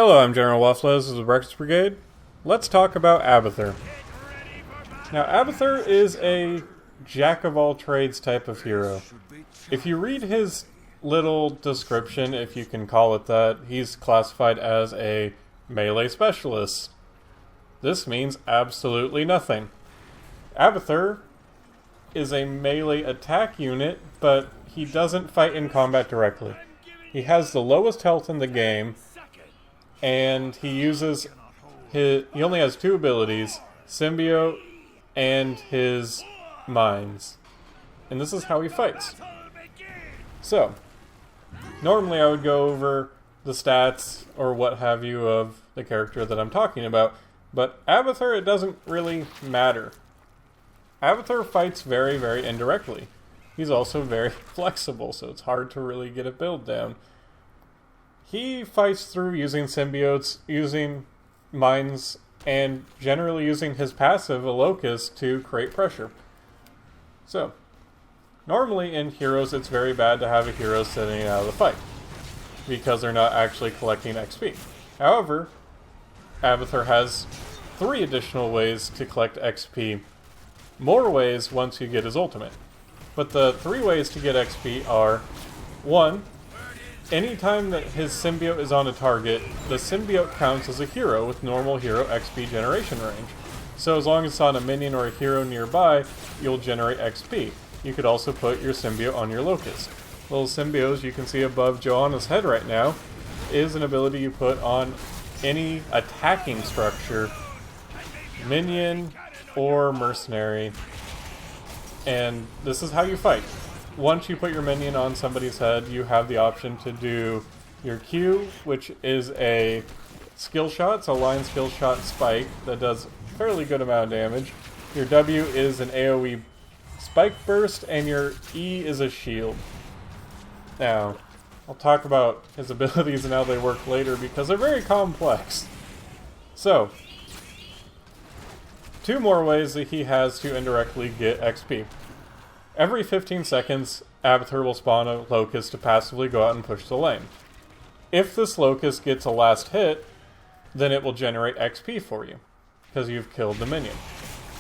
Hello, I'm General Waffles of the Breakfast Brigade. Let's talk about Abathur. Now, Abathur is a jack-of-all-trades type of hero. If you read his little description, if you can call it that, he's classified as a melee specialist. This means absolutely nothing. Abathur is a melee attack unit, but he doesn't fight in combat directly. He has the lowest health in the game, and he only has two abilities, Symbiote and his Mines. And this is how he fights. So, normally I would go over the stats or what have you of the character that I'm talking about, but Abathur, it doesn't really matter. Abathur fights very, very indirectly. He's also very flexible, so it's hard to really get a build down. He fights through using symbiotes, using mines, and generally using his passive, a locust, to create pressure. So, normally in heroes it's very bad to have a hero sitting out of the fight, because they're not actually collecting XP. However, Abathur has 3 additional ways to collect XP. More ways once you get his ultimate. But the 3 ways to get XP are: 1. Anytime that his symbiote is on a target, the symbiote counts as a hero with normal hero XP generation range. So as long as it's on a minion or a hero nearby, you'll generate XP. You could also put your symbiote on your locust. Little symbiotes you can see above Joanna's head right now is an ability you put on any attacking structure, minion or mercenary, and this is how you fight. Once you put your minion on somebody's head, you have the option to do your Q, which is a skill shot. It's a line skill shot spike that does a fairly good amount of damage. Your W is an AoE spike burst, and your E is a shield. Now, I'll talk about his abilities and how they work later because they're very complex. So, 2 more ways that he has to indirectly get XP. Every 15 seconds, Abathur will spawn a locust to passively go out and push the lane. If this locust gets a last hit, then it will generate XP for you, because you've killed the minion.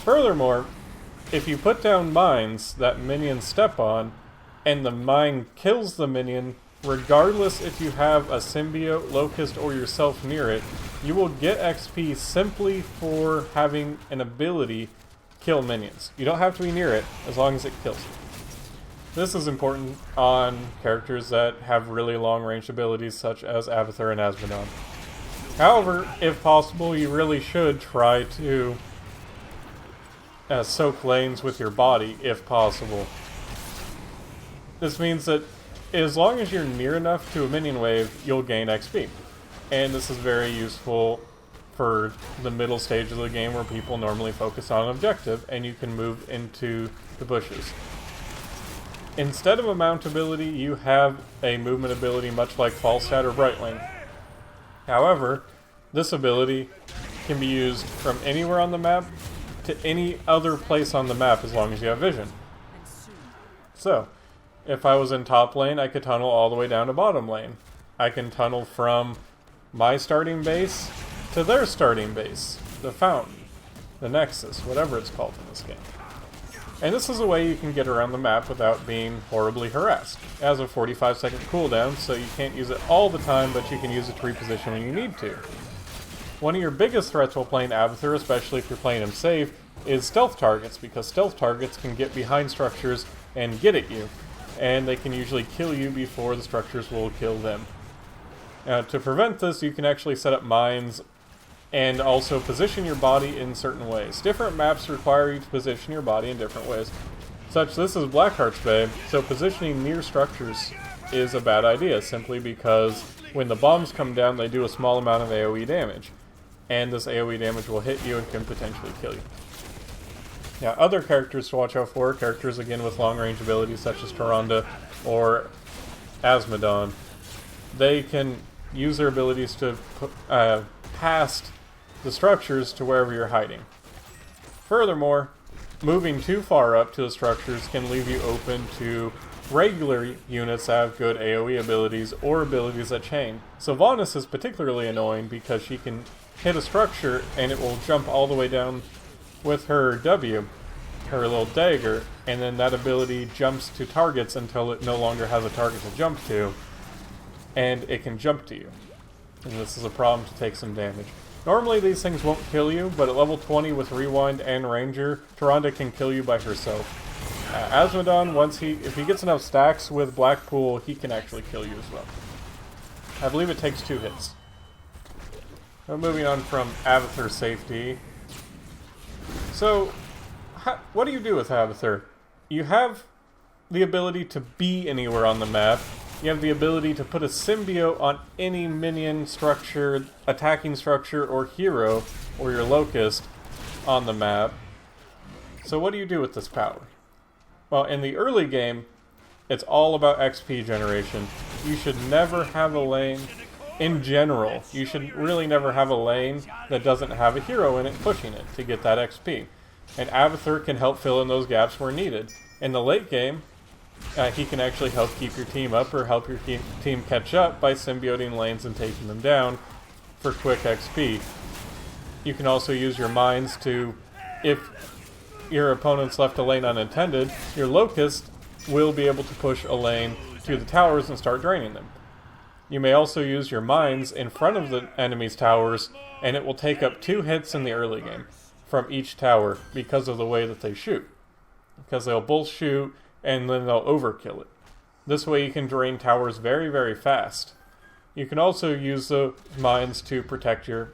Furthermore, if you put down mines that minions step on, and the mine kills the minion, regardless if you have a symbiote, locust, or yourself near it, you will get XP simply for having an ability kill minions. You don't have to be near it, as long as it kills you. This is important on characters that have really long range abilities such as Abathur and Asmodon. However, if possible, you really should try to soak lanes with your body, if possible. This means that as long as you're near enough to a minion wave, you'll gain XP. And this is very useful for the middle stage of the game where people normally focus on an objective, and you can move into the bushes. Instead of a mount ability, you have a movement ability much like Falstad or Brightwing. However, this ability can be used from anywhere on the map to any other place on the map as long as you have vision. So, if I was in top lane, I could tunnel all the way down to bottom lane. I can tunnel from my starting base to their starting base, the fountain, the nexus, whatever it's called in this game. And this is a way you can get around the map without being horribly harassed. It has a 45-second cooldown, so you can't use it all the time, but you can use it to reposition when you need to. One of your biggest threats while playing Abathur, especially if you're playing him safe, is stealth targets, because stealth targets can get behind structures and get at you, and they can usually kill you before the structures will kill them. Now, to prevent this, you can actually set up mines and also position your body in certain ways. Different maps require you to position your body in different ways. This is Blackheart's Bay, so positioning near structures is a bad idea, simply because when the bombs come down, they do a small amount of AoE damage. And this AoE damage will hit you and can potentially kill you. Now, other characters to watch out for, characters again with long-range abilities such as Tyrande or Asmodon. They can use their abilities to past the structures to wherever you're hiding. Furthermore, moving too far up to the structures can leave you open to regular units have good AoE abilities or abilities that chain. Sylvanas is particularly annoying because she can hit a structure and it will jump all the way down with her W, her little dagger, and then that ability jumps to targets until it no longer has a target to jump to, and it can jump to you. And this is a problem to take some damage. Normally these things won't kill you, but at level 20 with Rewind and Ranger, Tyrande can kill you by herself. Asmodon, if he gets enough stacks with Blackpool, he can actually kill you as well. I believe it takes 2 hits. Now moving on from Abathur safety. So, what do you do with Abathur? You have the ability to be anywhere on the map. You have the ability to put a symbiote on any minion structure, attacking structure, or hero, or your locust, on the map. So what do you do with this power? Well, in the early game, it's all about XP generation. You should never have a lane, in general, you should really never have a lane that doesn't have a hero in it pushing it to get that XP. And Abathur can help fill in those gaps where needed. In the late game, he can actually help keep your team up or help your team catch up by symbioting lanes and taking them down for quick XP. You can also use your mines to, if your opponent's left a lane unattended, your locust will be able to push a lane to the towers and start draining them. You may also use your mines in front of the enemy's towers, and it will take up 2 hits in the early game from each tower because of the way that they shoot. Because they'll both shoot and then they'll overkill it. This way you can drain towers very, very fast. You can also use the mines to protect your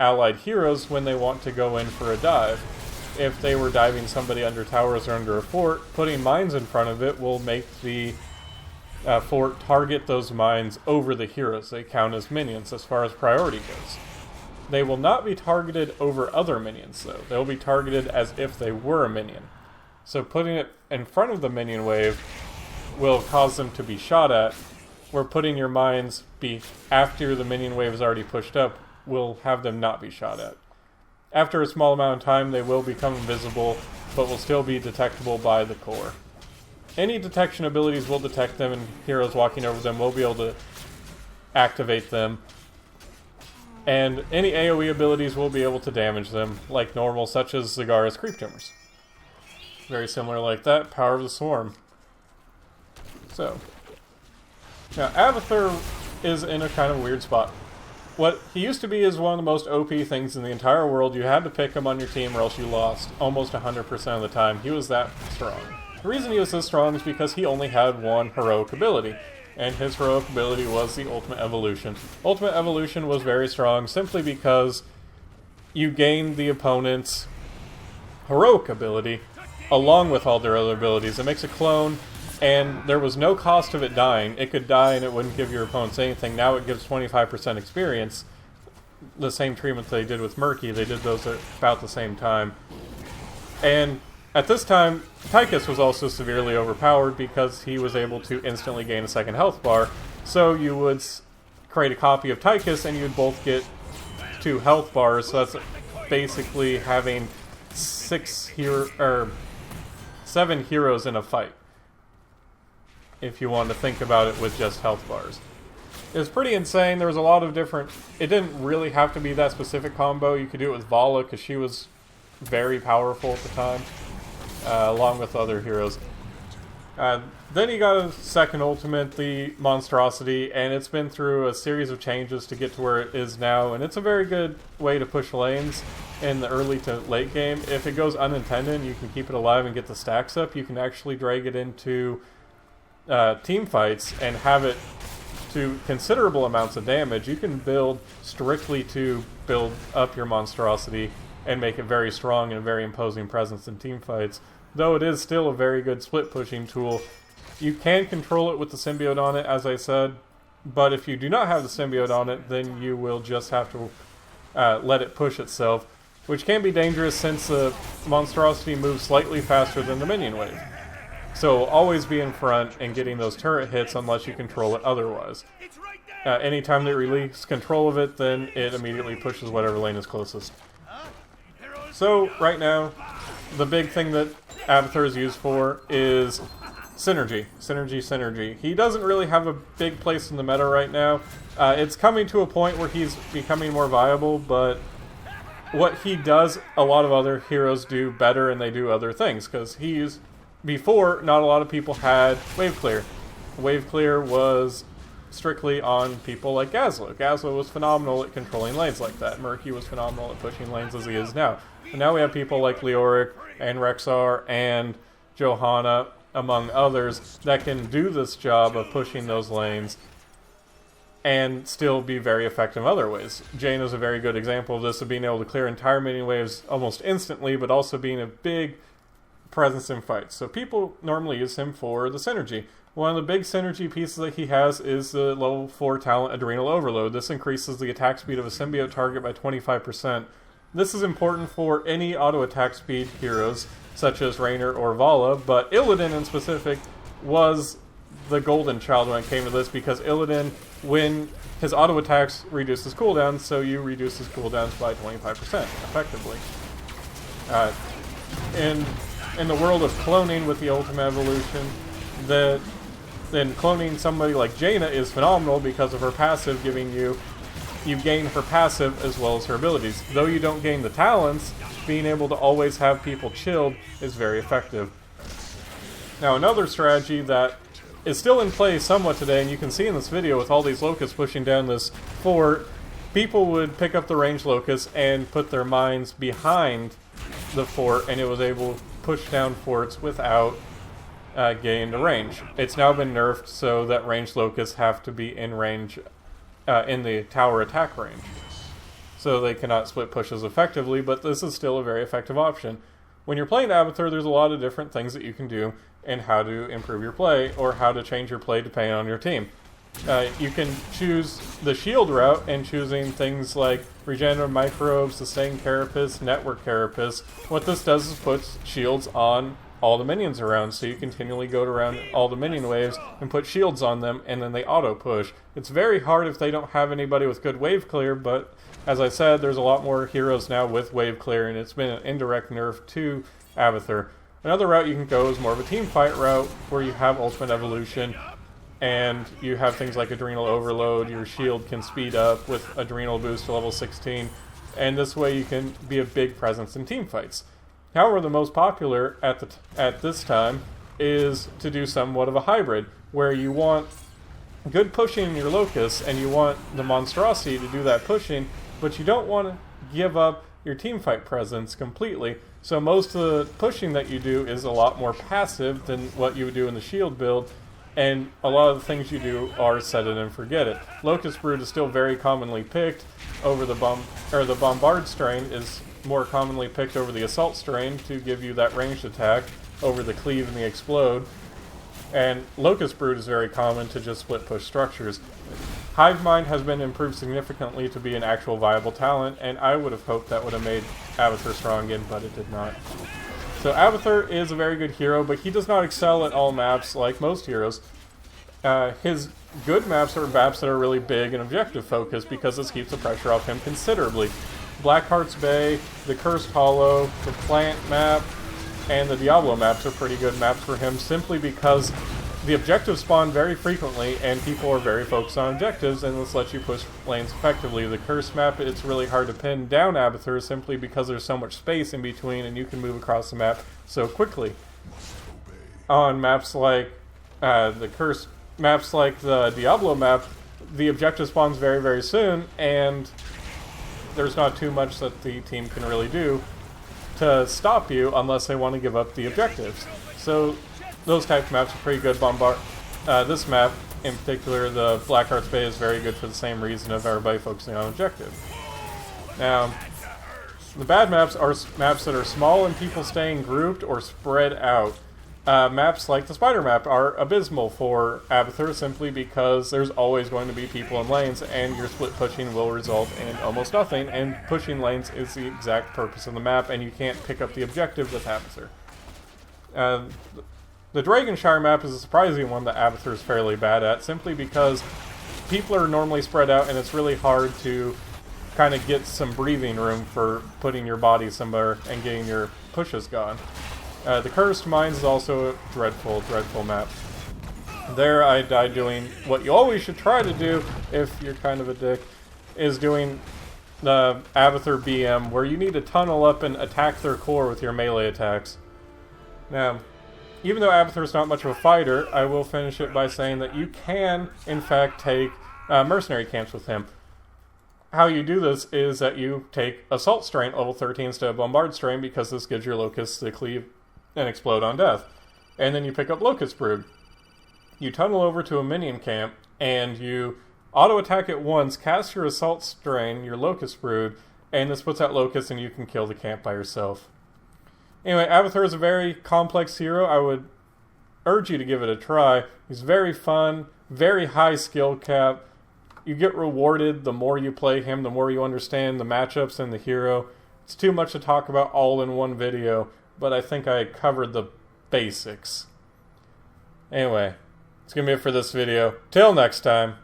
allied heroes when they want to go in for a dive. If they were diving somebody under towers or under a fort, putting mines in front of it will make the fort target those mines over the heroes. They count as minions as far as priority goes. They will not be targeted over other minions though. They'll be targeted as if they were a minion. So putting it in front of the minion wave will cause them to be shot at, where putting your mines after the minion wave is already pushed up will have them not be shot at. After a small amount of time, they will become invisible, but will still be detectable by the core. Any detection abilities will detect them, and heroes walking over them will be able to activate them. And any AoE abilities will be able to damage them, like normal, such as Zagara's Creep Tumors. Very similar like that, Power of the Swarm. So, now Abathur is in a kind of weird spot. What he used to be is one of the most OP things in the entire world. You had to pick him on your team or else you lost almost 100% of the time. He was that strong. The reason he was so strong is because he only had one heroic ability, and his heroic ability was the Ultimate Evolution. Ultimate Evolution was very strong simply because you gained the opponent's heroic ability along with all their other abilities. It makes a clone, and there was no cost of it dying. It could die and it wouldn't give your opponents anything. Now it gives 25% experience. The same treatment they did with Murky, they did those at about the same time. And at this time, Tychus was also severely overpowered because he was able to instantly gain a second health bar. So you would create a copy of Tychus and you'd both get 2 health bars. So that's basically having 7 heroes in a fight, if you want to think about it with just health bars. It was pretty insane. There was a lot of different... It didn't really have to be that specific combo. You could do it with Vala, because she was very powerful at the time, along with other heroes. Then he got a second ultimate, the Monstrosity, and it's been through a series of changes to get to where it is now, and it's a very good way to push lanes in the early to late game. If it goes unintended, you can keep it alive and get the stacks up. You can actually drag it into team fights and have it to considerable amounts of damage. You can build strictly to build up your Monstrosity and make it very strong and a very imposing presence in team fights, though it is still a very good split pushing tool. You can control it with the symbiote on it, as I said, but if you do not have the symbiote on it, then you will just have to let it push itself, which can be dangerous since the Monstrosity moves slightly faster than the minion wave. So always be in front and getting those turret hits unless you control it otherwise. Anytime they release control of it, then it immediately pushes whatever lane is closest. So right now, the big thing that Abathur is used for is Synergy. He doesn't really have a big place in the meta right now. It's coming to a point where he's becoming more viable, but what he does, a lot of other heroes do better, and they do other things, because before, not a lot of people had wave clear. Wave clear was strictly on people like Gazlowe. Gazlowe was phenomenal at controlling lanes like that. Murky was phenomenal at pushing lanes as he is now. And now we have people like Leoric and Rexar and Johanna, among others, that can do this job of pushing those lanes and still be very effective in other ways. Jane is a very good example of this, of being able to clear entire minion waves almost instantly, but also being a big presence in fights. So people normally use him for the synergy. One of the big synergy pieces that he has is the level 4 talent Adrenal Overload. This increases the attack speed of a symbiote target by 25%. This is important for any auto attack speed heroes, such as Raynor or Vala, but Illidan in specific was the golden child when it came to this, because Illidan, when his auto attacks reduce his cooldowns, so you reduce his cooldowns by 25%, effectively. In the world of cloning with the Ultimate Evolution, then cloning somebody like Jaina is phenomenal because of her passive giving you gain her passive as well as her abilities. Though you don't gain the talents, being able to always have people chilled is very effective. Now another strategy that is still in play somewhat today, and you can see in this video with all these locusts pushing down this fort, people would pick up the ranged locusts and put their mines behind the fort, and it was able to push down forts without getting to range. It's now been nerfed so that ranged locusts have to be in range, in the tower attack range. So they cannot split pushes effectively, but this is still a very effective option. When you're playing Abathur, there's a lot of different things that you can do and how to improve your play, or how to change your play depending on your team. You can choose the shield route, and choosing things like Regenerative Microbes, Sustain Carapace, Network Carapace. What this does is puts shields on all the minions around, so you continually go around all the minion waves and put shields on them, and then they auto-push. It's very hard if they don't have anybody with good wave clear, but as I said, there's a lot more heroes now with wave clear, and it's been an indirect nerf to Abathur. Another route you can go is more of a team fight route, where you have Ultimate Evolution, and you have things like Adrenal Overload. Your shield can speed up with Adrenal Boost to level 16, and this way you can be a big presence in team fights. However, the most popular at this time is to do somewhat of a hybrid, where you want good pushing in your Locust, and you want the Monstrosity to do that pushing, but you don't want to give up your teamfight presence completely. So most of the pushing that you do is a lot more passive than what you would do in the shield build, and a lot of the things you do are set it and forget it. Locust Brood is still very commonly picked over the Bombard strain is more commonly picked over the Assault strain to give you that ranged attack over the Cleave and the Explode. And Locust Brood is very common to just split push structures. Hive Mind has been improved significantly to be an actual viable talent, and I would have hoped that would have made Abathur strong again, but it did not. So Abathur is a very good hero, but he does not excel at all maps like most heroes. His good maps are maps that are really big and objective focused, because this keeps the pressure off him considerably. Blackheart's Bay, the Cursed Hollow, the Plant map, and the Diablo maps are pretty good maps for him, simply because the objectives spawn very frequently, and people are very focused on objectives, and this lets you push lanes effectively. The Curse map, it's really hard to pin down Abathur simply because there's so much space in between, and you can move across the map so quickly. On maps like maps like the Diablo map, the objective spawns very, very soon, and there's not too much that the team can really do to stop you unless they want to give up the objectives. So those types of maps are pretty good. This map, in particular, the Blackheart's Bay, is very good for the same reason of everybody focusing on objective. Now, the bad maps are maps that are small and people staying grouped or spread out. Maps like the Spider map are abysmal for Abathur, simply because there's always going to be people in lanes, and your split pushing will result in almost nothing, and pushing lanes is the exact purpose of the map, and you can't pick up the objective with Abathur. The Dragonshire map is a surprising one that Abathur is fairly bad at, simply because people are normally spread out, and it's really hard to kind of get some breathing room for putting your body somewhere and getting your pushes gone. The Cursed Mines is also a dreadful, dreadful map. There I died doing what you always should try to do if you're kind of a dick, is doing the Abathur BM, where you need to tunnel up and attack their core with your melee attacks. Now, even though Abathur is not much of a fighter, I will finish it by saying that you can, in fact, take mercenary camps with him. How you do this is that you take Assault Strain level 13 instead of Bombard Strain, because this gives your Locusts to cleave and explode on death. And then you pick up Locust Brood. You tunnel over to a minion camp, and you auto-attack it once, cast your Assault Strain, your Locust Brood, and this puts out Locusts and you can kill the camp by yourself. Anyway, Abathur is a very complex hero. I would urge you to give it a try. He's very fun, very high skill cap. You get rewarded the more you play him, the more you understand the matchups and the hero. It's too much to talk about all in one video, but I think I covered the basics. Anyway, that's going to be it for this video. Till next time.